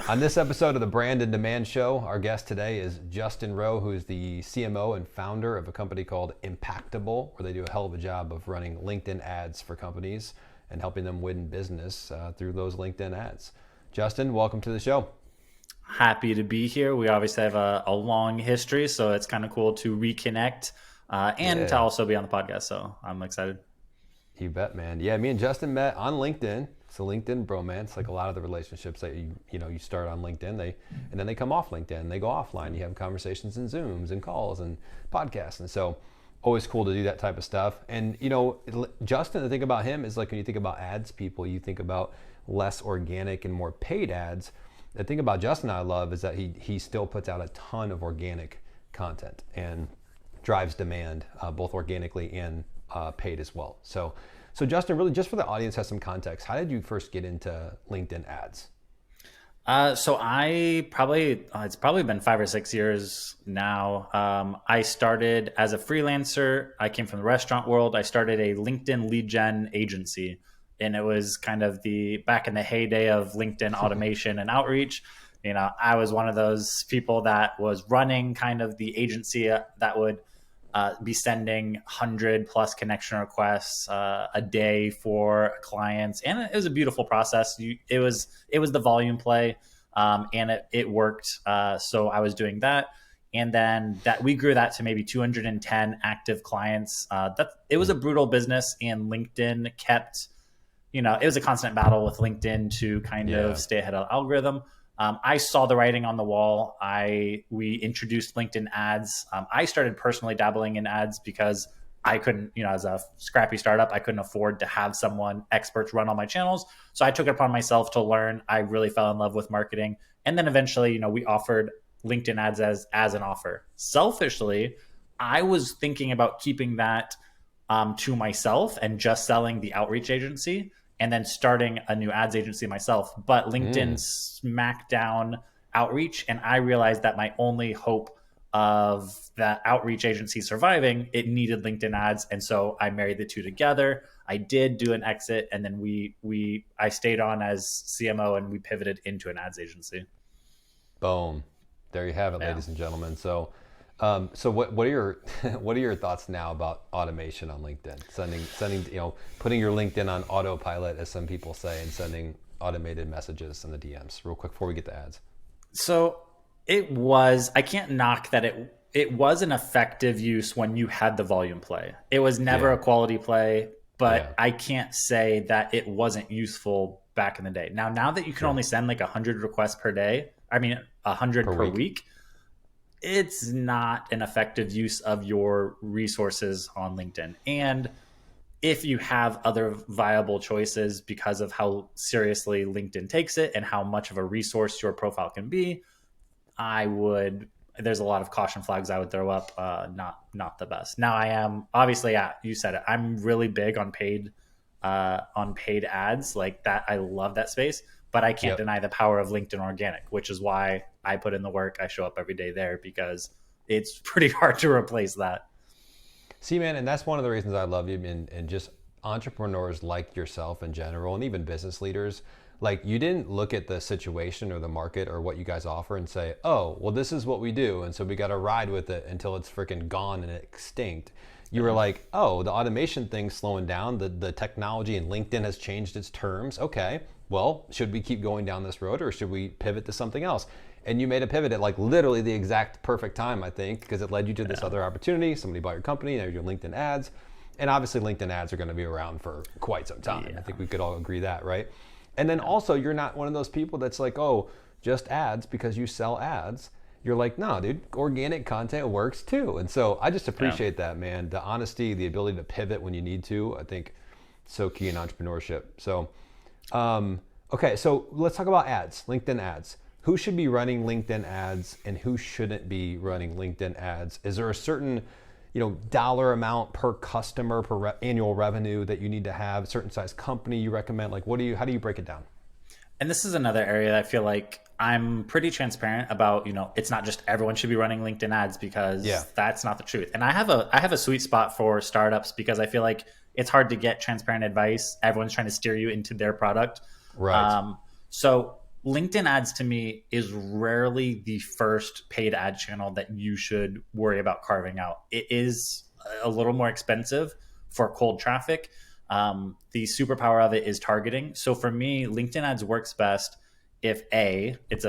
On this episode of the Brand and Demand Show, our guest today is Justin Rowe, who is the CMO and founder of a company called Impactable, where they do a hell of a job of running LinkedIn ads for companies and helping them win business through those LinkedIn ads. Justin, welcome to the show. Happy to be here. We obviously have a long history, so it's kind of cool to reconnect and to also be on the podcast. So I'm excited. You bet, man. Yeah, me and Justin met on LinkedIn. It's a LinkedIn bromance, like a lot of the relationships that you start on LinkedIn, and then they come off LinkedIn, they go offline. You have conversations and Zooms and calls and podcasts, and so always cool to do that type of stuff. And Justin, the thing about him is like when you think about ads people, you think about less organic and more paid ads. The thing about Justin I love is that he still puts out a ton of organic content and drives demand both organically and paid as well. So Justin, really just for the audience has some context, how did you first get into LinkedIn ads? So it's probably been 5 or 6 years now. I started as a freelancer. I came from the restaurant world. I started a LinkedIn lead gen agency, and it was kind of back in the heyday of LinkedIn automation and outreach. I was one of those people that was running kind of the agency that would be sending 100+ connection requests a day for clients, and it was a beautiful process. It was the volume play, and it worked. So I was doing that, and then we grew that to maybe 210 active clients. It was a brutal business, and LinkedIn kept, it was a constant battle with LinkedIn to kind of stay ahead of the algorithm. I saw the writing on the wall. We introduced LinkedIn ads. I started personally dabbling in ads because I couldn't, as a scrappy startup, I couldn't afford to have experts run all my channels. So I took it upon myself to learn. I really fell in love with marketing. And then eventually, we offered LinkedIn ads as an offer. Selfishly, I was thinking about keeping that to myself and just selling the outreach agency, and then starting a new ads agency myself. But LinkedIn smacked down outreach, and I realized that my only hope of that outreach agency surviving, it needed LinkedIn ads. And so I married the two together. I did do an exit, and then I stayed on as CMO, and we pivoted into an ads agency. Boom. There you have it, ladies and gentlemen. So what are your what are your thoughts now about automation on LinkedIn? Sending putting your LinkedIn on autopilot, as some people say, and sending automated messages in the DMs. Real quick before we get to ads. So I can't knock that it was an effective use when you had the volume play. It was never a quality play, but I can't say that it wasn't useful back in the day. Now that you can only send like 100 requests per day, 100 per week, it's not an effective use of your resources on LinkedIn. And if you have other viable choices because of how seriously LinkedIn takes it and how much of a resource your profile can be, there's a lot of caution flags I would throw up. Not the best. Now I am obviously, you said it, I'm really big on paid ads like that. I love that space, but I can't deny the power of LinkedIn organic, which is why I put in the work. I show up every day there because it's pretty hard to replace that. See, man, and that's one of the reasons I love you, and just entrepreneurs like yourself in general, and even business leaders. Like, you didn't look at the situation or the market or what you guys offer and say, oh, well, this is what we do, and so we got to ride with it until it's freaking gone and extinct. You were like, oh, the automation thing's slowing down. The technology and LinkedIn has changed its terms. Okay, well, should we keep going down this road, or should we pivot to something else? And you made a pivot at like literally the exact perfect time, I think, because it led you to this other opportunity. Somebody bought your company, now you're doing LinkedIn ads. And obviously LinkedIn ads are going to be around for quite some time. I think we could all agree that, right? And then also, you're not one of those people that's like, oh, just ads because you sell ads. You're like, no, dude, organic content works too. And so I just appreciate that, man. The honesty, the ability to pivot when you need to, I think so key in entrepreneurship. So, okay, so let's talk about ads, LinkedIn ads. Who should be running LinkedIn ads and who shouldn't be running LinkedIn ads? Is there a certain dollar amount per customer, per annual revenue that you need to have, a certain size company you recommend? Like, how do you break it down? And this is another area that I feel like I'm pretty transparent about. It's not just everyone should be running LinkedIn ads, because that's not the truth. And I have a sweet spot for startups, because I feel like it's hard to get transparent advice. Everyone's trying to steer you into their product. Right. So LinkedIn ads to me is rarely the first paid ad channel that you should worry about carving out. It is a little more expensive for cold traffic. The superpower of it is targeting. So for me, LinkedIn ads works best if it's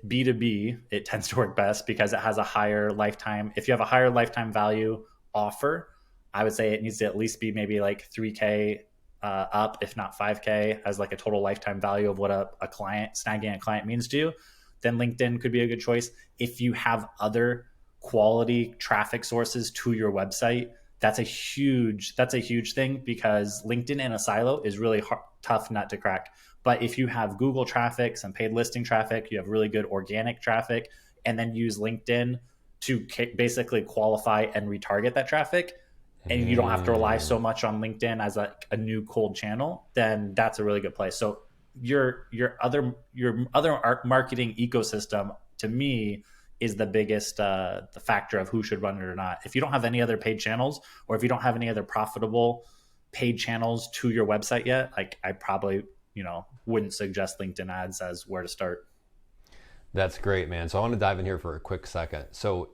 B2B, it tends to work best because it has a higher lifetime. If you have a higher lifetime value offer, I would say it needs to at least be maybe like 3K up, if not 5K, as like a total lifetime value of what a client, snagging a client means to you. Then LinkedIn could be a good choice. If you have other quality traffic sources to your website, that's a huge thing because LinkedIn in a silo is really tough nut to crack. But if you have Google traffic, some paid listing traffic, you have really good organic traffic, and then use LinkedIn to basically qualify and retarget that traffic, and you don't have to rely so much on LinkedIn as a new cold channel, then that's a really good place. So your other marketing ecosystem to me is the biggest the factor of who should run it or not. If you don't have any other paid channels, or if you don't have any other profitable paid channels to your website yet, like I probably wouldn't suggest LinkedIn ads as where to start. That's great, man. So I want to dive in here for a quick second. So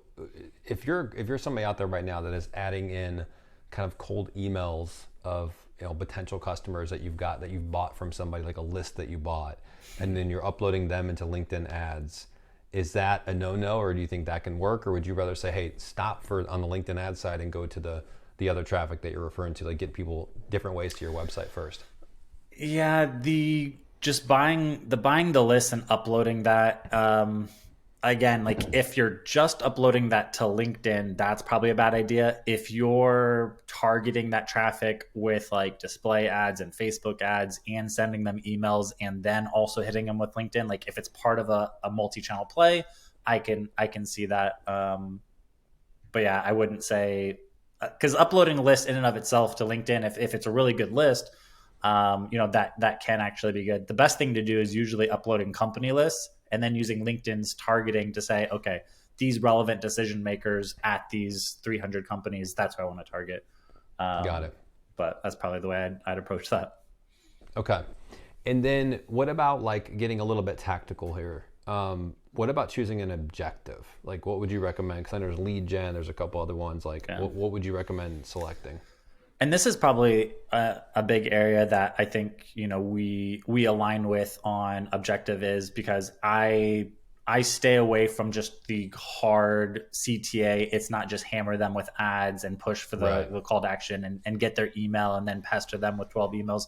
if you're somebody out there right now that is adding in kind of cold emails of potential customers that you've got that you've bought from somebody, like a list that you bought, and then you're uploading them into LinkedIn ads, is that a no-no, or do you think that can work, or would you rather say, hey, stop for on the LinkedIn ad side and go to the other traffic that you're referring to, like get people different ways to your website first? Yeah, the just buying the list and uploading that. Again, like if you're just uploading that to LinkedIn, that's probably a bad idea. If you're targeting that traffic with like display ads and Facebook ads and sending them emails and then also hitting them with LinkedIn, like if it's part of a multi-channel play, I can see that. But yeah, I wouldn't say, because uploading a list in and of itself to LinkedIn, if it's a really good list, that can actually be good. The best thing to do is usually uploading company lists and then using LinkedIn's targeting to say, okay, these relevant decision makers at these 300 companies, that's who I want to target. Got Um, it. but that's probably the way I'd approach that. Okay. And then what about like getting a little bit tactical here? What about choosing an objective? Like what would you recommend? Because I know there's lead gen, there's a couple other ones. Like Yeah. what would you recommend selecting? And this is probably a big area that I think we align with on objective, is because I stay away from just the hard CTA. It's not just hammer them with ads and push for the, Right. the call to action and get their email and then pester them with 12 emails.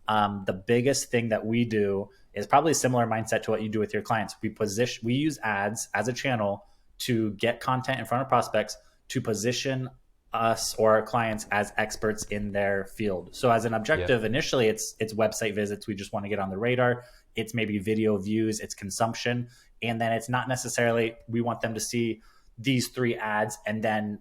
The biggest thing that we do is probably a similar mindset to what you do with your clients. We use ads as a channel to get content in front of prospects, to position us or our clients as experts in their field. So as an Yep. objective, initially it's website visits. We just want to get on the radar. It's maybe video views, it's consumption. And then it's not necessarily we want them to see these three ads and then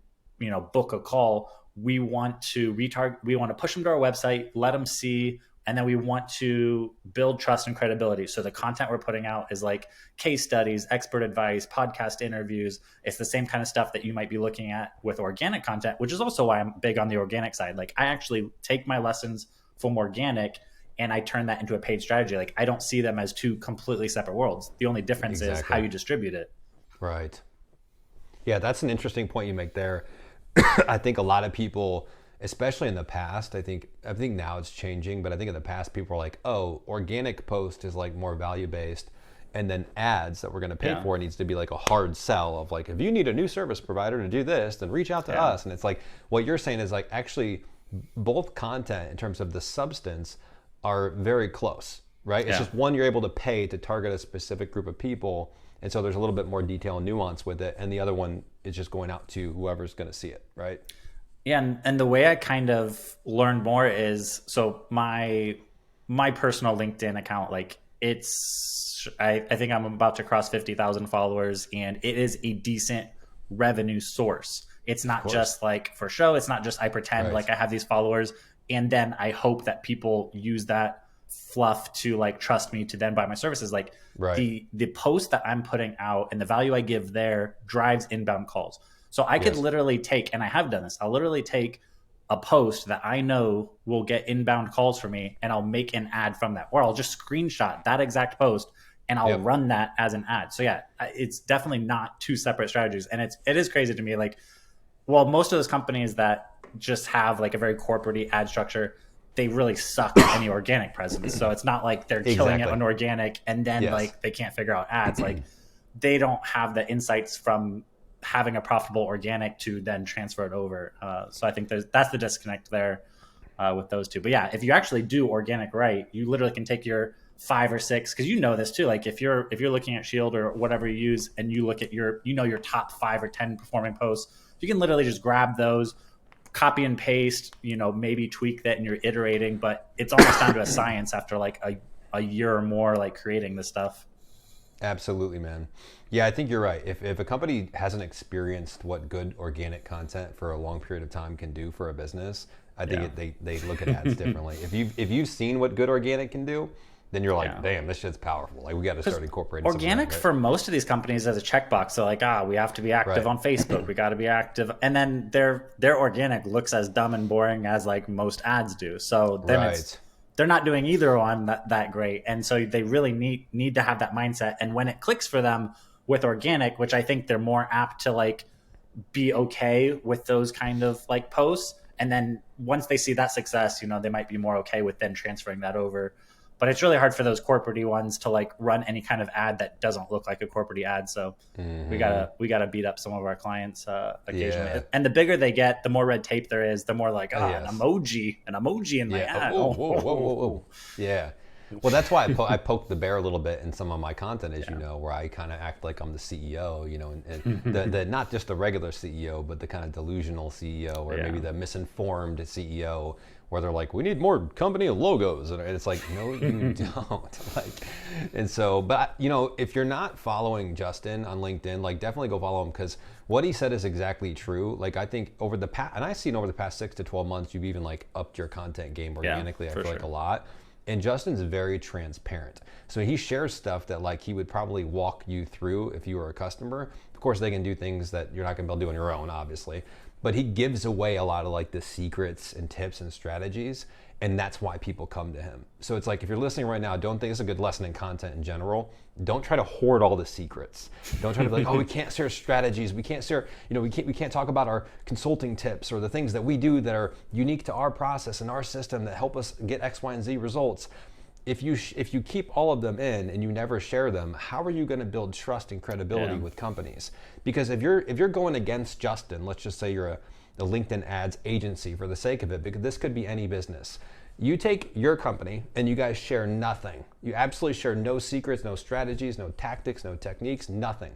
book a call. We want to retarget, we want to push them to our website, let them see, and then we want to build trust and credibility. So the content we're putting out is like case studies, expert advice, podcast interviews. It's the same kind of stuff that you might be looking at with organic content, which is also why I'm big on the organic side. Like I actually take my lessons from organic and I turn that into a paid strategy. Like I don't see them as two completely separate worlds. The only difference is how Exactly. you distribute it. Right. Yeah, that's an interesting point you make there. I think a lot of people, especially in the past, I think now it's changing, but I think in the past people were like, "Oh, organic post is like more value based." And then ads that we're going to pay Yeah. for needs to be like a hard sell of like, if you need a new service provider to do this, then reach out to Yeah. us. And it's like what you're saying is like actually both content in terms of the substance are very close, right? It's Yeah. just one you're able to pay to target a specific group of people, and so there's a little bit more detail and nuance with it, and the other one is just going out to whoever's going to see it, right? Yeah, and the way I kind of learned more is, so my personal LinkedIn account, like I think I'm about to cross 50,000 followers, and it is a decent revenue source. It's Of not course. just like for show. It's not just I pretend Right. like I have these followers and then I hope that people use that fluff to like trust me to then buy my services. Like Right. the post that I'm putting out and the value I give there drives inbound calls. So I could Yes. literally take, and I have done this, I'll literally take a post that I know will get inbound calls for me and I'll make an ad from that, or I'll just screenshot that exact post and I'll Yep. run that as an ad. So yeah, it's definitely not two separate strategies. And it is crazy to me. Like, well, most of those companies that just have like a very corporate ad structure, they really suck at any organic presence. So it's not like they're killing it Exactly. on organic and then Yes. like they can't figure out ads. Like they don't have the insights from having a profitable organic to then transfer it over. So I think that's the disconnect there with those two. But yeah, if you actually do organic right, you literally can take your 5 or 6, because you know this too. Like if you're looking at Shield or whatever you use, and you look at your top 5 or 10 performing posts, you can literally just grab those, copy and paste, maybe tweak that, and you're iterating. But it's almost down to a science after like a year or more like creating this stuff. Absolutely, man. Yeah, I think you're right. If a company hasn't experienced what good organic content for a long period of time can do for a business, I think Yeah. they look at ads differently. If you've seen what good organic can do, then you're like, Yeah. damn, this shit's powerful. Like we got to start incorporating some of Organic that, right? for most of these companies as a checkbox. So like, we have to be active Right. on Facebook. We got to be active, and then their organic looks as dumb and boring as like most ads do. So then Right. they're not doing either one that great, and so they really need to have that mindset. And when it clicks for them with organic, which I think they're more apt to like be okay with those kind of like posts, and then once they see that success, they might be more okay with then transferring that over. But it's really hard for those corporate ones to like run any kind of ad that doesn't look like a corporate ad. So we gotta beat up some of our clients occasionally. Yeah. And the bigger they get, the more red tape there is. The more like, Yes. an emoji in my Yeah. Oh, ad. whoa, whoa, whoa, whoa, whoa. Yeah. Well, that's why I poked the bear a little bit in some of my content, as you know, where I kind of act like I'm the CEO, and the not just the regular CEO, but the kind of delusional CEO, or maybe the misinformed CEO, where they're like, we need more company logos, and it's like, no, you don't. Like, and so, but if you're not following Justin on LinkedIn, like definitely go follow him, because what he said is exactly true. Like I think over the past, and I've seen over the past 6 to 12 months, you've even like upped your content game organically. I feel like a lot. And Justin's very transparent. So he shares stuff that like he would probably walk you through if you were a customer. Of course, they can do things that you're not gonna be able to do on your own, obviously. But he gives away a lot of like the secrets and tips and strategies. And that's why people come to him. So it's like, if you're listening right now, don't think it's a good lesson in content in general. Don't try to hoard all the secrets. Don't try to be like, oh, we can't share strategies. We can't share, we can't talk about our consulting tips or the things that we do that are unique to our process and our system that help us get X, Y, and Z results. If you keep all of them in and you never share them, how are you going to build trust and credibility with companies? Because if you're going against Justin, let's just say you're a LinkedIn ads agency for the sake of it, because this could be any business. You take your company and you guys share nothing. You absolutely share no secrets, no strategies, no tactics, no techniques, nothing.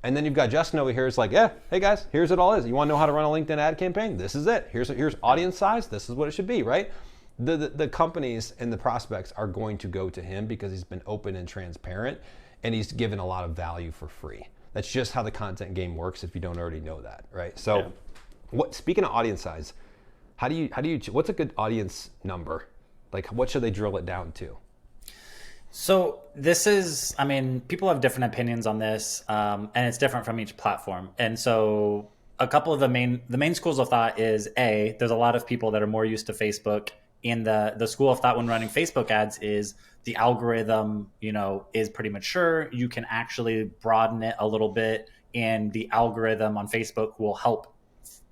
And then you've got Justin over here. It's like, yeah, hey guys, here's what it all is. You want to know how to run a LinkedIn ad campaign? This is it. Here's audience size. This is what it should be, right? The companies and the prospects are going to go to him because he's been open and transparent, and he's given a lot of value for free. That's just how the content game works if you don't already know that, right? So speaking of audience size, how do you what's a good audience number? Like what should they drill it down to? So this is, I mean, people have different opinions on this, and it's different from each platform. And so a couple of the main schools of thought is there's a lot of people that are more used to Facebook. In the school of thought when running Facebook ads is the algorithm, is pretty mature. You can actually broaden it a little bit, and the algorithm on Facebook will help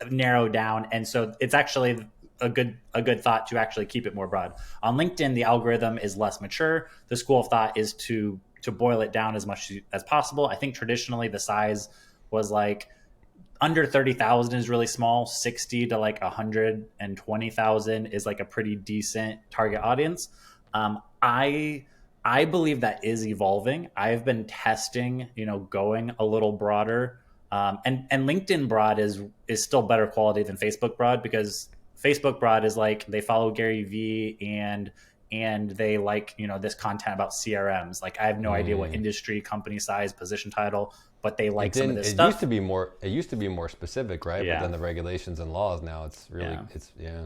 narrow down. And so it's actually a good thought to actually keep it more broad. On LinkedIn, the algorithm is less mature. The school of thought is to boil it down as much as possible. I think traditionally the size was like under 30,000 is really small. 60 to like 120,000 is like a pretty decent target audience. I believe that is evolving. I've been testing, going a little broader. And LinkedIn broad is still better quality than Facebook broad, because Facebook broad is like they follow Gary Vee and they like, this content about CRMs. Like I have no idea what industry, company size, position title, but they like some of this stuff. It used to be more specific, right? Yeah. But then the regulations and laws now it's really Yeah.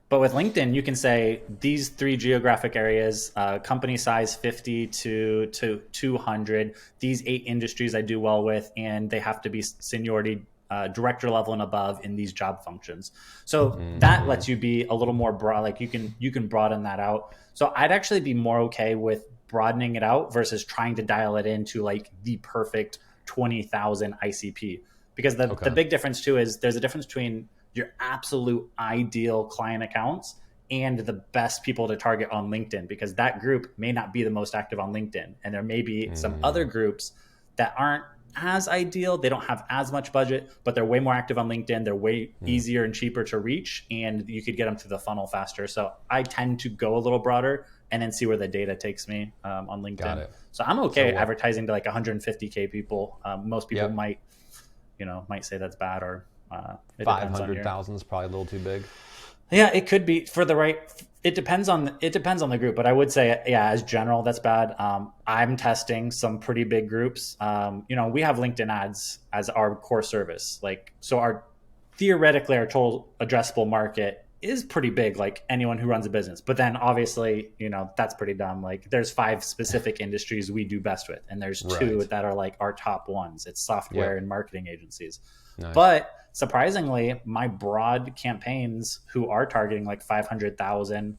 But with LinkedIn, you can say these 3 geographic areas, company size 50 to 200, these 8 industries I do well with, and they have to be seniority director level and above in these job functions. So that lets you be a little more broad. Like you can broaden that out. So I'd actually be more okay with broadening it out versus trying to dial it into like the perfect 20,000 ICP. Because the big difference too is there's a difference between your absolute ideal client accounts and the best people to target on LinkedIn, because that group may not be the most active on LinkedIn. And there may be some other groups that aren't as ideal. They don't have as much budget, but they're way more active on LinkedIn. They're way easier and cheaper to reach, and you could get them through the funnel faster. So I tend to go a little broader and then see where the data takes me on LinkedIn. Got it. So I'm okay advertising to like 150K people. Most people might say that's bad, or 500,000 is probably a little too big. Yeah, it could be for the right. It depends on the group, but I would say, as general, that's bad. I'm testing some pretty big groups. We have LinkedIn ads as our core service, so our total addressable market is pretty big, like anyone who runs a business. But then obviously, that's pretty dumb. Like there's 5 specific industries we do best with, and there's 2 that are like our top ones. It's software and marketing agencies. Nice. But surprisingly, my broad campaigns who are targeting like 500,000,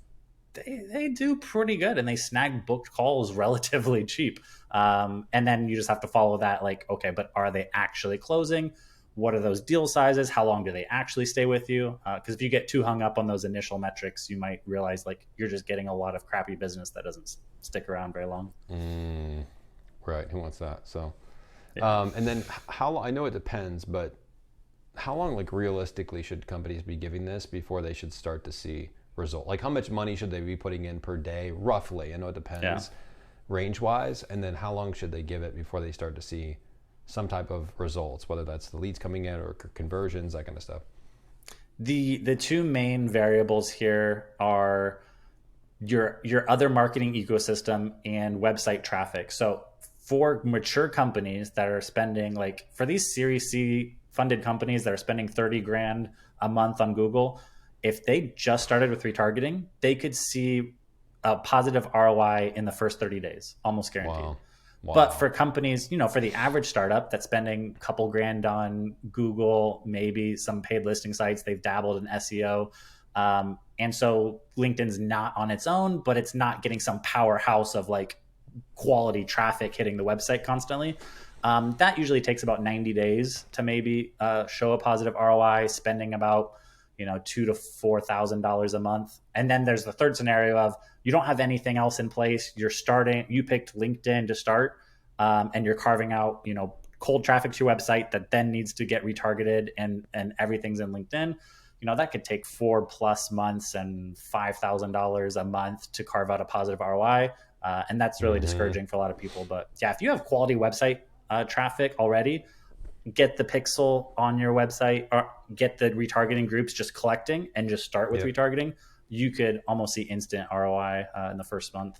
they do pretty good, and they snag booked calls relatively cheap. And then you just have to follow that, like, okay, but are they actually closing? What are those deal sizes? How long do they actually stay with you? Because if you get too hung up on those initial metrics, you might realize like you're just getting a lot of crappy business that doesn't stick around very long. Right. Who wants that? So, and then I know it depends, but how long, like realistically, should companies be giving this before they should start to see result? Like how much money should they be putting in per day, roughly? I know it depends range-wise. And then how long should they give it before they start to see some type of results, whether that's the leads coming in or conversions, that kind of stuff? The 2 main variables here are your other marketing ecosystem and website traffic. So for mature companies that are spending, like for these Series C funded companies that are spending 30 grand a month on Google, if they just started with retargeting, they could see a positive ROI in the first 30 days, almost guaranteed. Wow. But for companies, for the average startup that's spending a couple grand on Google, maybe some paid listing sites, they've dabbled in SEO. And so LinkedIn's not on its own, but it's not getting some powerhouse of like quality traffic hitting the website constantly. That usually takes about 90 days to maybe show a positive ROI, spending about $2,000 to $4,000 a month. And then there's the third scenario of you don't have anything else in place. You picked LinkedIn to start, and you're carving out cold traffic to your website that then needs to get retargeted, and everything's in LinkedIn. That could take 4+ months and $5,000 a month to carve out a positive ROI. And that's really discouraging for a lot of people. But yeah, if you have quality website traffic already, get the pixel on your website, or get the retargeting groups just collecting and just start with retargeting. You could almost see instant ROI in the first month.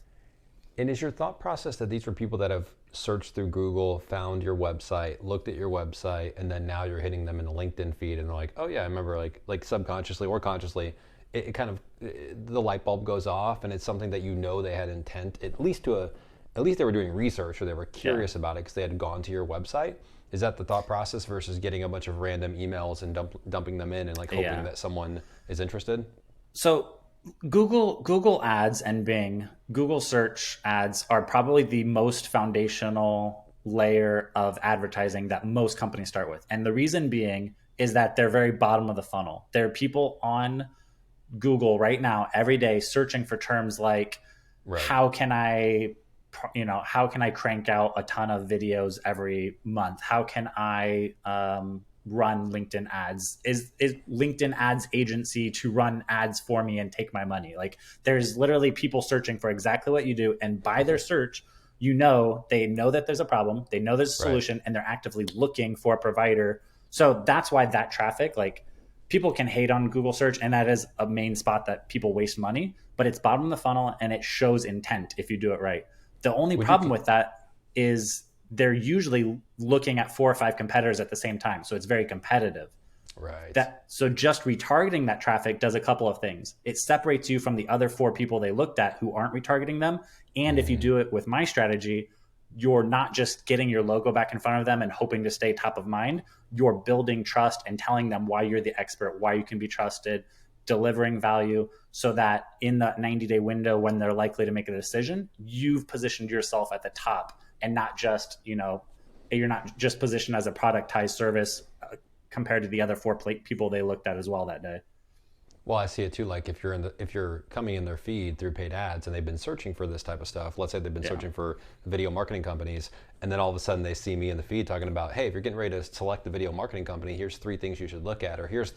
And is your thought process that these are people that have searched through Google, found your website, looked at your website, and then now you're hitting them in a LinkedIn feed and they're like, oh yeah, I remember, like subconsciously or consciously, it kind of, the light bulb goes off, and it's something that they had intent, at least they were doing research, or they were curious about it because they had gone to your website. Is that the thought process versus getting a bunch of random emails and dumping them in and like hoping that someone is interested? So Google Ads and Bing, Google search ads are probably the most foundational layer of advertising that most companies start with. And the reason being is that they're very bottom of the funnel. There are people on Google right now every day searching for terms like, how can I crank out a ton of videos every month? How can I run LinkedIn ads? Is LinkedIn ads agency to run ads for me and take my money? Like there's literally people searching for exactly what you do. And by their search, they know that there's a problem. They know there's a solution, and they're actively looking for a provider. So that's why that traffic, like people can hate on Google search, and that is a main spot that people waste money, but it's bottom of the funnel and it shows intent if you do it right. The only problem with that is they're usually looking at 4 or 5 competitors at the same time. So it's very competitive. Right. So just retargeting that traffic does a couple of things. It separates you from the other 4 people they looked at who aren't retargeting them. And if you do it with my strategy, you're not just getting your logo back in front of them and hoping to stay top of mind. You're building trust and telling them why you're the expert, why you can be trusted. delivering value, so that in that 90-day window when they're likely to make a decision, you've positioned yourself at the top, and not just, you're not just positioned as a productized service compared to the other four people they looked at as well that day. Well, I see it too. Like if you're coming in their feed through paid ads and they've been searching for this type of stuff, let's say they've been Yeah. searching for video marketing companies, and then all of a sudden they see me in the feed talking about, hey, if you're getting ready to select the video marketing company, here's 3 things you should look at, or here's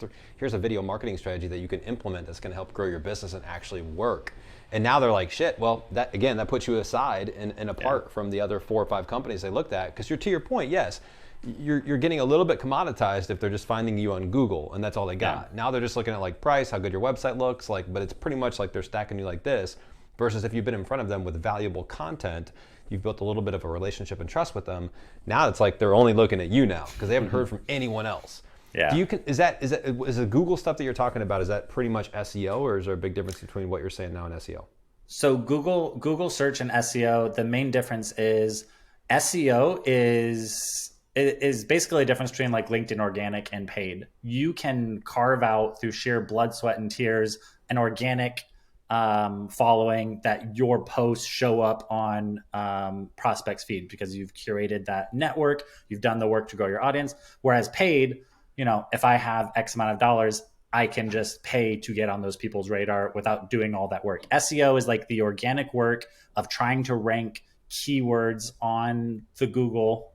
a video marketing strategy that you can implement that's going to help grow your business and actually work. And now they're like, shit. Well, that puts you aside and apart from the other 4 or 5 companies they looked at, because you're, to your point, yes. You're getting a little bit commoditized if they're just finding you on Google and that's all they got. Now they're just looking at like price, how good your website looks, like, but it's pretty much like they're stacking you like this. Versus if you've been in front of them with valuable content, you've built a little bit of a relationship and trust with them. Now it's like they're only looking at you now because they haven't heard from anyone else. Yeah. Is the Google stuff that you're talking about? Is that pretty much SEO, or is there a big difference between what you're saying now and SEO? So Google search and SEO, the main difference is SEO is basically a difference between like LinkedIn organic and paid. You can carve out through sheer blood, sweat, and tears an organic following that your posts show up on prospects feed because you've curated that network, you've done the work to grow your audience. Whereas paid, if I have X amount of dollars, I can just pay to get on those people's radar without doing all that work. SEO is like the organic work of trying to rank keywords on the Google,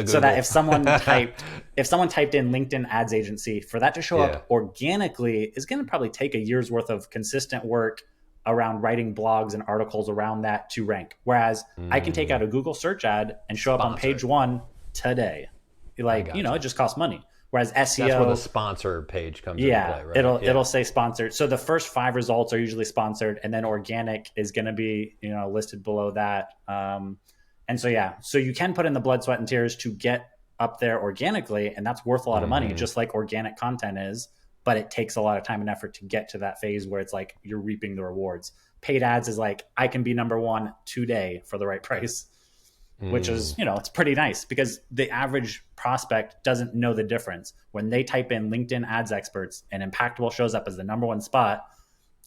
so that if someone typed in LinkedIn ads agency, for that to show up organically is going to probably take a year's worth of consistent work around writing blogs and articles around that to rank. Whereas I can take out a Google search ad and show up on page 1 today. Like, it just costs money. Whereas SEO, that's where the sponsor page comes into play, right? It'll say sponsored. So the first 5 results are usually sponsored, and then organic is going to be listed below that. And so you can put in the blood, sweat, and tears to get up there organically, and that's worth a lot of money, just like organic content is. But it takes a lot of time and effort to get to that phase where it's like you're reaping the rewards. Paid ads is like, I can be number 1 today for the right price. Which is, it's pretty nice because the average prospect doesn't know the difference. When they type in LinkedIn ads experts and Impactable shows up as the number 1 spot,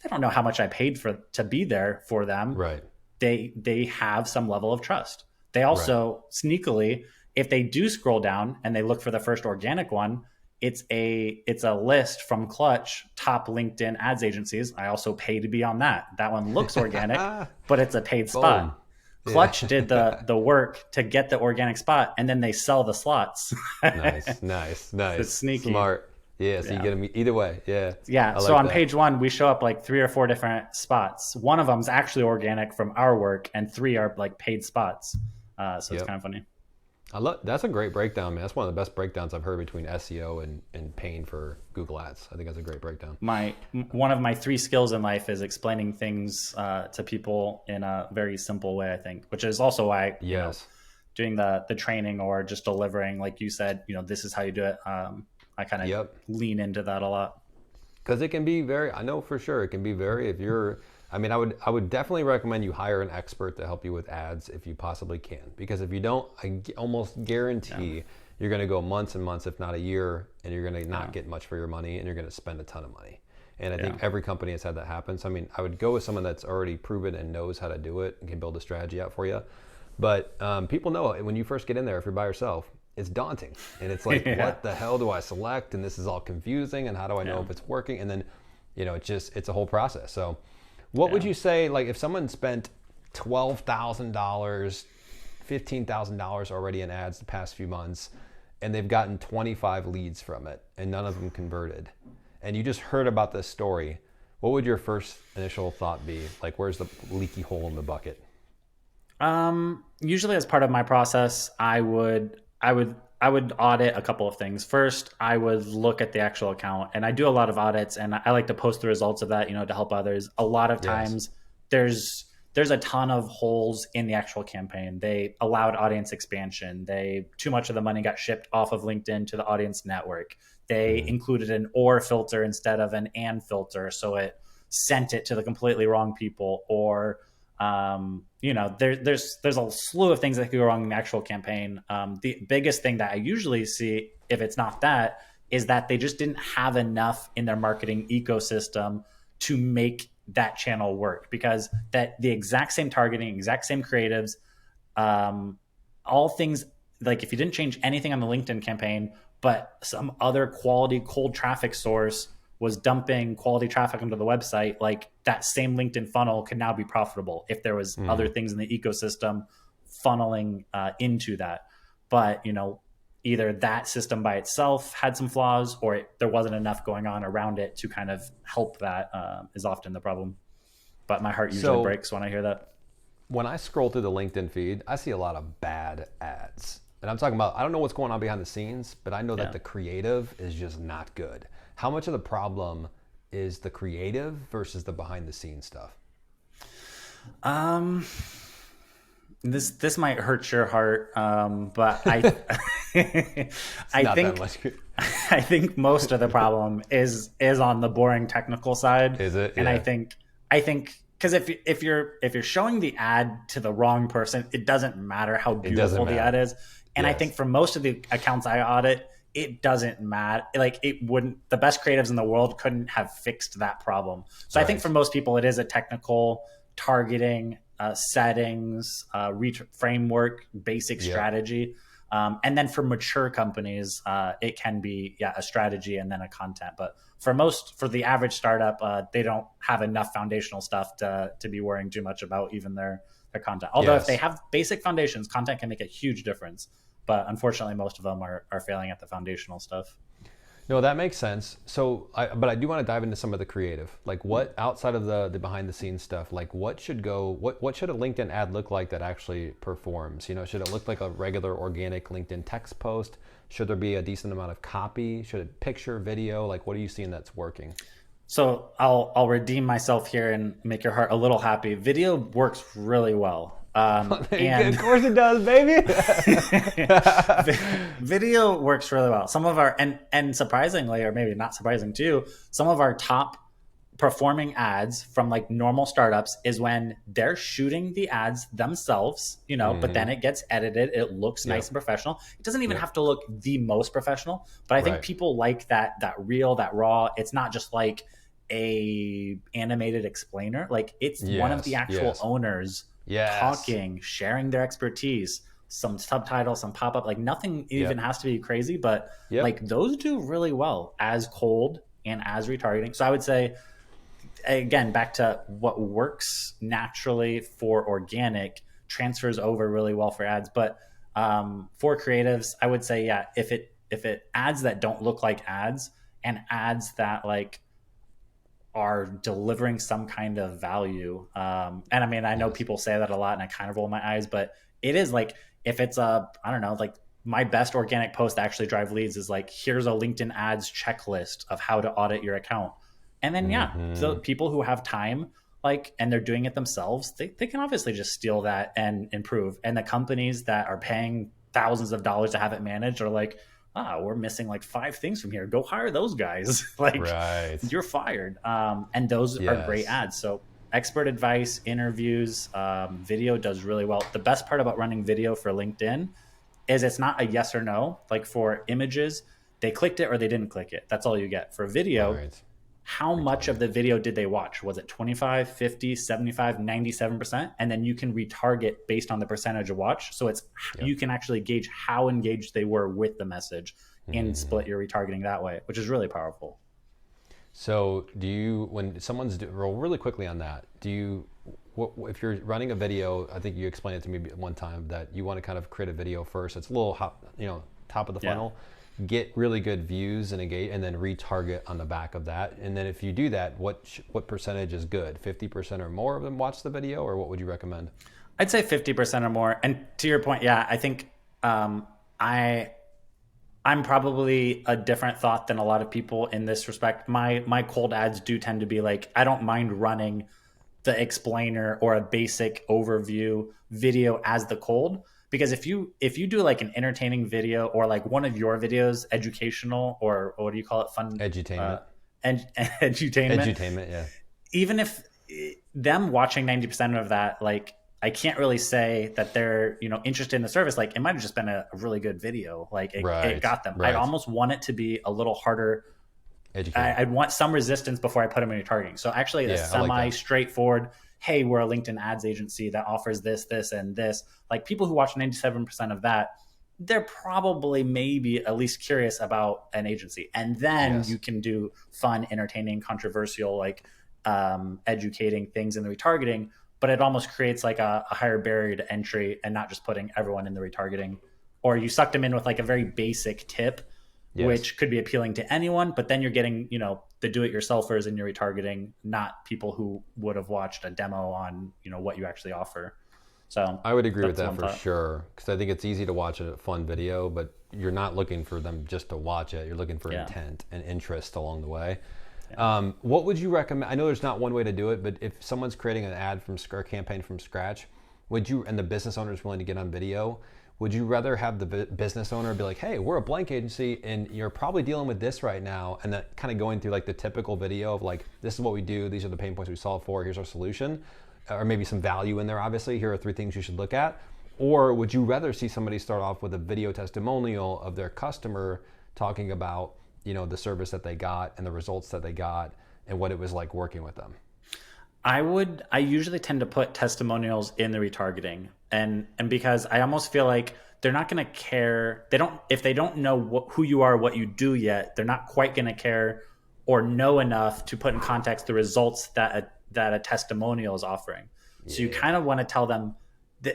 they don't know how much I paid to be there for them. Right. They have some level of trust. They also sneakily, if they do scroll down and they look for the first organic one, it's a list from Clutch, top LinkedIn ads agencies. I also pay to be on that. That one looks organic, but it's a paid spot. Clutch did the work to get the organic spot, and then they sell the slots. Nice. It's sneaky. Smart. Yeah, so you get them either way. Yeah. Yeah. So on page 1, we show up like 3 or 4 different spots. One of them is actually organic from our work, and 3 are like paid spots. So it's kind of funny. That's a great breakdown, man. That's one of the best breakdowns I've heard between SEO and paying for Google Ads. I think that's a great breakdown. One of my 3 skills in life is explaining things to people in a very simple way, I think, which is also why doing the training or just delivering, like you said, this is how you do it. I kind of lean into that a lot. Because it can be I know for sure, it can be I would definitely recommend you hire an expert to help you with ads if you possibly can. Because if you don't, I almost guarantee you're going to go months and months, if not a year, and you're going to not get much for your money, and you're going to spend a ton of money. And I think every company has had that happen. So, I would go with someone that's already proven and knows how to do it and can build a strategy out for you. But people know when you first get in there, if you're by yourself, it's daunting. And it's like, what the hell do I select? And this is all confusing. And how do I know if it's working? And then, it's a whole process. So what would you say, like if someone spent $12,000, $15,000 already in ads the past few months, and they've gotten 25 leads from it and none of them converted, and you just heard about this story, what would your first initial thought be? Like, where's the leaky hole in the bucket? Usually as part of my process, I would audit a couple of things. First, I would look at the actual account, and I do a lot of audits, and I like to post the results of that, to help others. A lot of times there's a ton of holes in the actual campaign. They allowed audience expansion. Too much of the money got shipped off of LinkedIn to the audience network. They included an or filter instead of an and filter, so it sent it to the completely wrong people. Or there's a slew of things that could go wrong in the actual campaign. The biggest thing that I usually see, if it's not that, is that they just didn't have enough in their marketing ecosystem to make that channel work, because that the exact same targeting, exact same creatives, all things, like if you didn't change anything on the LinkedIn campaign, but some other quality cold traffic source was dumping quality traffic onto the website, like that same LinkedIn funnel could now be profitable if there was other things in the ecosystem funneling into that. But either that system by itself had some flaws, or there wasn't enough going on around it to kind of help that, is often the problem. But my heart usually So breaks when I hear that. when I scroll through the LinkedIn feed, I see a lot of bad ads. And I'm talking about, I don't know what's going on behind the scenes, but I know that Yeah. the creative is just not good. How much of the problem is the creative versus the behind the scenes stuff? This might hurt your heart, but It's I not that think much. I think most of the problem is on the boring technical side. Is it? And Yeah. I think because if you're showing the ad to the wrong person, it doesn't matter how It doesn't beautiful the ad matter. is. And I Yes. think for most of the accounts I audit, it doesn't matter. Like it wouldn't, the best creatives in the world couldn't have fixed that problem. So I think for Right. most people, it is a technical targeting, settings, framework, basic Yep. strategy. And then for mature companies, it can be a strategy and then a content. But for the average startup, they don't have enough foundational stuff to be worrying too much about even their content. Although if they Yes. have basic foundations, content can make a huge difference. But unfortunately, most of them are failing at the foundational stuff. No, that makes sense. But I do want to dive into some of the creative. Like, what outside of the behind the scenes stuff? Like, what should a LinkedIn ad look like that actually performs? Should it look like a regular organic LinkedIn text post? Should there be a decent amount of copy? Should it picture, video? Like, what are you seeing that's working? So I'll redeem myself here and make your heart a little happy. Video works really well. Of And course it does, baby. video works really well. Some of our and surprisingly, or maybe not surprising too, some of our top performing ads from like normal startups is when they're shooting the ads themselves, but then it gets edited, it looks nice Yep. and professional. It doesn't even Yep. have to look the most professional, but I think Right. people like that real, that raw. It's not just like a animated explainer. Like it's one of the Yes. actual Yes. owners Yes. talking, sharing their expertise, some subtitles, some pop up. Like nothing even Yep. has to be crazy, but Yep. like those do really well as cold and as retargeting. So I would say, again, back to what works naturally for organic transfers over really well for ads. But for creatives, I would say, if it ads that don't look like ads and ads that like are delivering some kind of value. And I mean, I know Yes. people say that a lot and I kind of roll my eyes, but it is like, if it's I don't know, like my best organic post to actually drive leads is like, here's a LinkedIn ads checklist of how to audit your account. And then, so people who have time, like, and they're doing it themselves, they can obviously just steal that and improve. And the companies that are paying thousands of dollars to have it managed are like, we're missing like 5 things from here. Go hire those guys. Like Right. you're fired. And those are great Yes. ads. So expert advice, interviews, video does really well. The best part about running video for LinkedIn is it's not a yes or no. Like for images, they clicked it or they didn't click it. That's all you get. For video, Right. how much of the video did they watch? Was it 25, 50, 75, 97%? And then you can retarget based on the percentage of watch. So you can actually gauge how engaged they were with the message and split your retargeting that way, which is really powerful. So when someone's really quickly on that, if you're running a video, I think you explained it to me one time that you want to kind of create a video first. It's a little top of the funnel, get really good views and engage, and then retarget on the back of that. And then if you do that, what percentage is good? 50% or more of them watch the video, or what would you recommend? I'd say 50% or more. And to your point, I think I'm probably a different thought than a lot of people in this respect. My cold ads do tend to be like, I don't mind running the explainer or a basic overview video as the cold, because if you do like an entertaining video or like one of your videos, educational, or what do you call it, fun Edutainment. and edutainment, Edutainment, yeah. even if them watching 90% of that, like I can't really say that they're, interested in the service. Like it might have just been a really good video. Like it Right. got them. I'd Right. almost want it to be a little harder. Educating. I'd want some resistance before I put them in retargeting. So actually a Yeah, I like semi that. straightforward, hey, we're a LinkedIn ads agency that offers this, this, and this. Like people who watch 97% of that, they're probably maybe at least curious about an agency. And then Yes. you can do fun, entertaining, controversial, like educating things in the retargeting. But it almost creates like a higher barrier to entry and not just putting everyone in the retargeting. Or you suck them in with like a very basic tip, Yes. which could be appealing to anyone, but then you're getting, the do-it-yourselfers in your retargeting, not people who would have watched a demo on, what you actually offer. So I would agree with that's that one for thought. sure because I think it's easy to watch a fun video, but you're not looking for them just to watch it. You're looking for Yeah. intent and interest along the way. Yeah. What would you recommend? I know there's not one way to do it, but if someone's creating an ad from or campaign from scratch, would you and the business owner is willing to get on video? Would you rather have the business owner be like, "Hey, we're a blank agency, and you're probably dealing with this right now," and that kind of going through like the typical video of like, "This is what we do. These are the pain points we solve for. Here's our solution," or maybe some value in there. Obviously, here are 3 things you should look at. Or would you rather see somebody start off with a video testimonial of their customer talking about the service that they got and the results that they got and what it was like working with them? I usually tend to put testimonials in the retargeting, and because I almost feel like they're not going to care. They don't, if they don't know who you are, what you do yet, they're not quite going to care or know enough to put in context the results that a testimonial is offering. So you Yeah. kind of want to tell them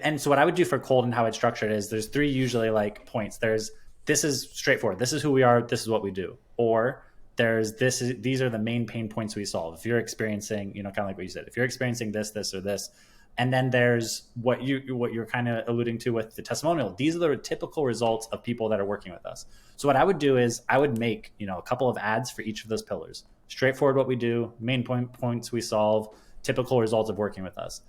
and so what I would do for cold and how it's structured is there's three usually like points. There's this is straightforward. This is who we are. This is what we do. Or these are the main pain points we solve. If you're experiencing, kind of like what you said, if you're experiencing this or this, and then there's what you're kind of alluding to with the testimonial. These are the typical results of people that are working with us. So what I would do is I would make a couple of ads for each of those pillars. Straightforward, what we do, main points we solve, typical results of working with us.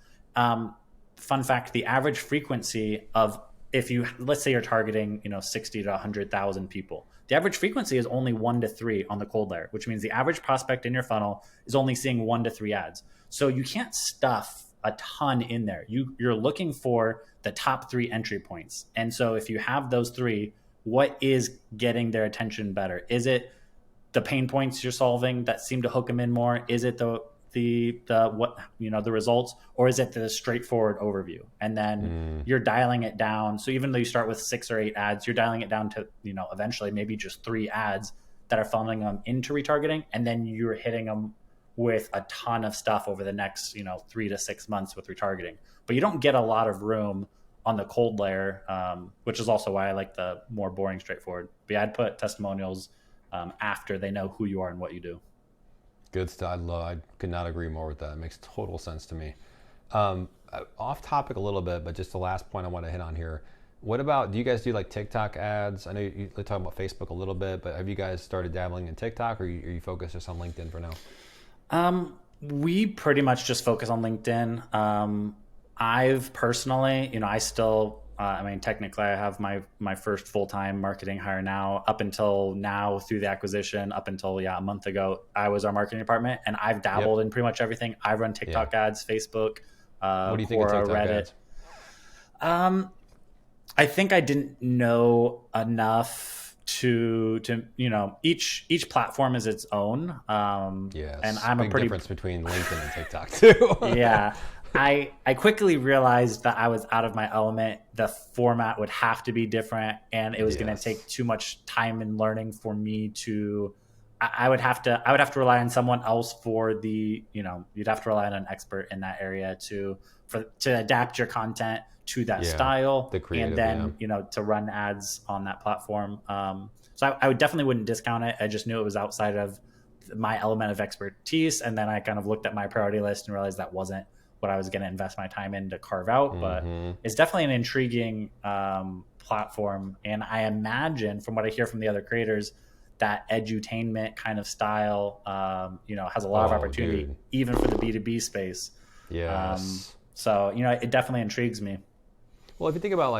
Fun fact: the average frequency of if you let's say you're targeting 60 to 100,000 people, the average frequency is only 1 to 3 on the cold layer, which means the average prospect in your funnel is only seeing 1 to 3 ads. So you can't stuff a ton in there. You're looking for the top 3 entry points, and so if you have those 3, what is getting their attention better? Is it the pain points you're solving that seem to hook them in more? Is it the what the results, or is it the straightforward overview? And then you're dialing it down. So even though you start with 6 or 8 ads, you're dialing it down to eventually maybe just 3 ads that are funneling them into retargeting, and then you're hitting them with a ton of stuff over the next 3 to 6 months with retargeting. But you don't get a lot of room on the cold layer, which is also why I like the more boring straightforward. But yeah, I'd put testimonials after they know who you are and what you do. Good stuff. I could not agree more with that. It makes total sense to me. Off topic a little bit, but just the last point I want to hit on here. What about, do you guys do like TikTok ads? I know you talk about Facebook a little bit, but have you guys started dabbling in TikTok, or are you focused just on LinkedIn for now? We pretty much just focus on LinkedIn. I've personally, I still, I mean, technically, I have my first full time marketing hire now. Up until now, through the acquisition, up until a month ago, I was our marketing department, and I've dabbled Yep. in pretty much everything. I run TikTok Yeah. ads, Facebook, What do you think of Quora, TikTok Reddit. ads? Um, I think I didn't know enough to each platform is its own. And Yes. I'm a Big pretty difference between LinkedIn and TikTok too. yeah. I quickly realized that I was out of my element. The format would have to be different, and it was going to Yes. take too much time and learning for me to. I would have to rely on someone else for you'd have to rely on an expert in that area to adapt your content to that Yeah. style, The and creative, yeah. then to run ads on that platform. So I would definitely wouldn't discount it. I just knew it was outside of my element of expertise, and then I kind of looked at my priority list and realized that wasn't what I was going to invest my time in to carve out. But it's definitely an intriguing platform, and I imagine from what I hear from the other creators that edutainment kind of style has a lot of Oh, opportunity dude. even for the B2B space. Yes. So it definitely intrigues me. Well, if you think about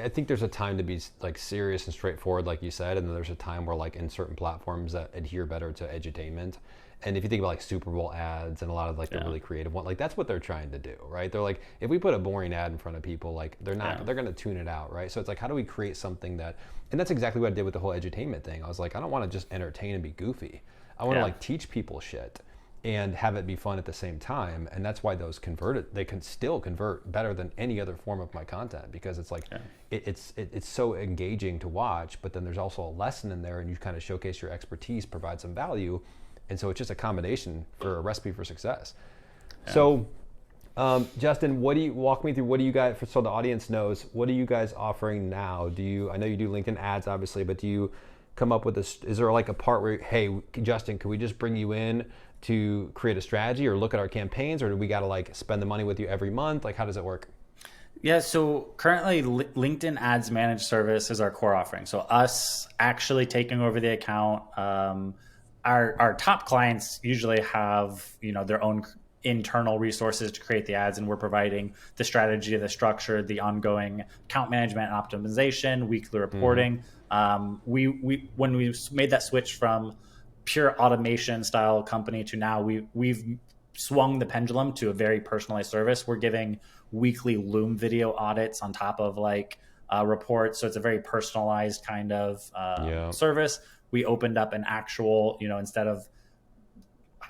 I think there's a time to be like serious and straightforward, like you said, and then there's a time where like in certain platforms that adhere better to edutainment. And if you think about like Super Bowl ads and a lot of like the really creative one, like that's what they're trying to do, right? They're like, if we put a boring ad in front of people, like they're not, they're going to tune it out, right? So it's like, how do we create something that, and that's exactly what I did with the whole edutainment thing. I was like, I don't want to just entertain and be goofy. I want to like teach people shit and have it be fun at the same time. And that's why those converted, they can still convert better than any other form of my content, because it's like, it's so engaging to watch, but then there's also a lesson in there and you kind of showcase your expertise, provide some value. And so it's just a combination for a recipe for success. So, Justin, what do you walk me through? What do you guys, so the audience knows, what are you guys offering now? Do you, I know you do LinkedIn ads, obviously, but do you come up with this? Is there like a part where, hey, Justin, could we just bring you in to create a strategy or look at our campaigns, or do we got to like spend the money with you every month? Like, how does it work? Yeah, so currently LinkedIn Ads Managed Service is our core offering. So us actually taking over the account. Our top clients usually have, you know, their own internal resources to create the ads, and we're providing the strategy, the structure, the ongoing account management and optimization, weekly reporting. We when we made that switch from pure automation style company to now we've swung the pendulum to a very personalized service. We're giving weekly Loom video audits on top of like reports, so it's a very personalized kind of service. We opened up an actual, you know, instead of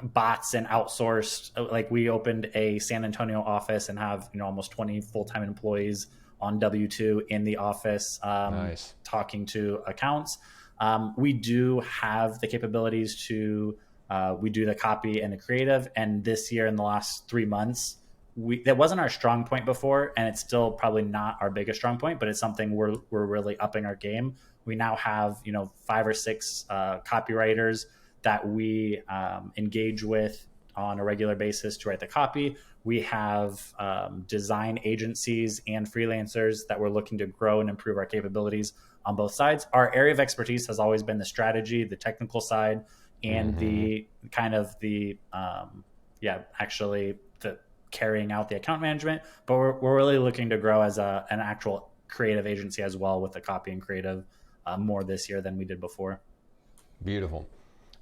bots and outsourced, like we opened a San Antonio office and have, you know, almost 20 full-time employees on W-2 in the office, talking to accounts. We do have the capabilities to, we do the copy and the creative. And this year, in the last 3 months, that wasn't our strong point before, and it's still probably not our biggest strong point, but it's something we're really upping our game. We now have, you know, 5 or 6 copywriters that we engage with on a regular basis to write the copy. We have design agencies and freelancers that we're looking to grow and improve our capabilities on both sides. Our area of expertise has always been the strategy, the technical side, and the kind of the, actually the carrying out the account management. But we're really looking to grow as an actual creative agency as well, with the copy and creative more this year than we did before. Beautiful.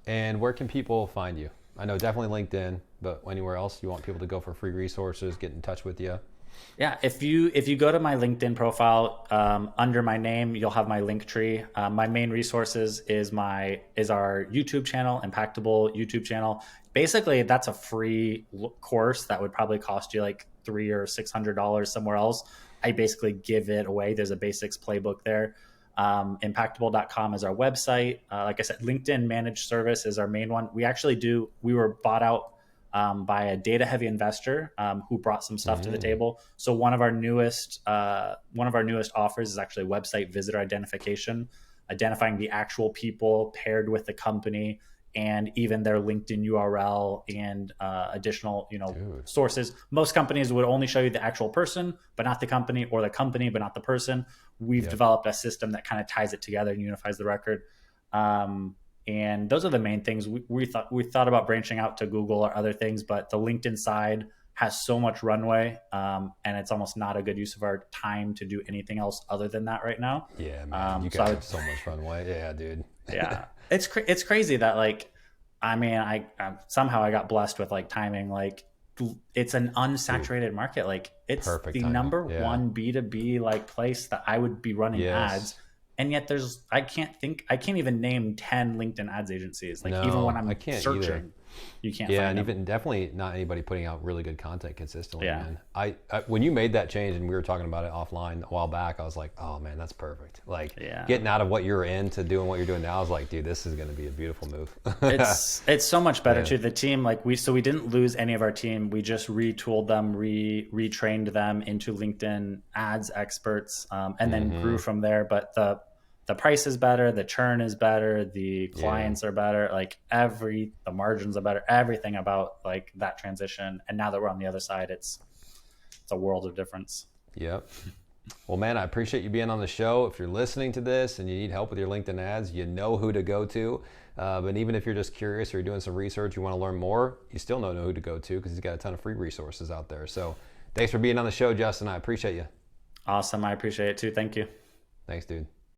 And where can people find you? I know definitely LinkedIn, but anywhere else you want people to go for free resources, get in touch with you? Yeah, if you go to my LinkedIn profile, under my name, you'll have my link tree. My main resources is our YouTube channel, Impactable YouTube channel. Basically, that's a free course that would probably cost you like $300 or $600 somewhere else. I basically give it away. There's a basics playbook there. Impactable.com is our website. Like I said, LinkedIn Managed Service is our main one. We were bought out by a data heavy investor who brought some stuff to the table. So one of our newest offers is actually website visitor identification, identifying the actual people paired with the company and even their LinkedIn URL and additional, you know, sources. Most companies would only show you the actual person, but not the company, or the company, but not the person. We've developed a system that kind of ties it together and unifies the record. And those are the main things. We thought about branching out to Google or other things, but the LinkedIn side has so much runway, and it's almost not a good use of our time to do anything else other than that right now. Yeah, man, you guys have so much runway. Yeah, dude. Yeah, it's crazy that, like, I mean, I somehow I got blessed with like timing. Like, it's an unsaturated market. Like, it's perfect the timing. Number one B2B like place that I would be running ads. And yet I can't even name 10 LinkedIn ads agencies. Like, even when I'm searching, either. You can't find them. And even definitely not anybody putting out really good content consistently, man. I when you made that change and we were talking about it offline a while back, I was like, oh man, that's perfect. Like, getting out of what you're in to doing what you're doing now, I was like, dude, this is going to be a beautiful move. It's so much better too. The team, like we didn't lose any of our team. We just retooled them, retrained them into LinkedIn ads experts, and then grew from there. But the price is better, the churn is better, the clients are better, like the margins are better, everything about like that transition. And now that we're on the other side, it's a world of difference. Yep. Well, man, I appreciate you being on the show. If you're listening to this and you need help with your LinkedIn ads, you know who to go to. But even if you're just curious or you're doing some research, you want to learn more, you still don't know who to go to because he's got a ton of free resources out there. So thanks for being on the show, Justin. I appreciate you. Awesome. I appreciate it too. Thank you. Thanks, dude.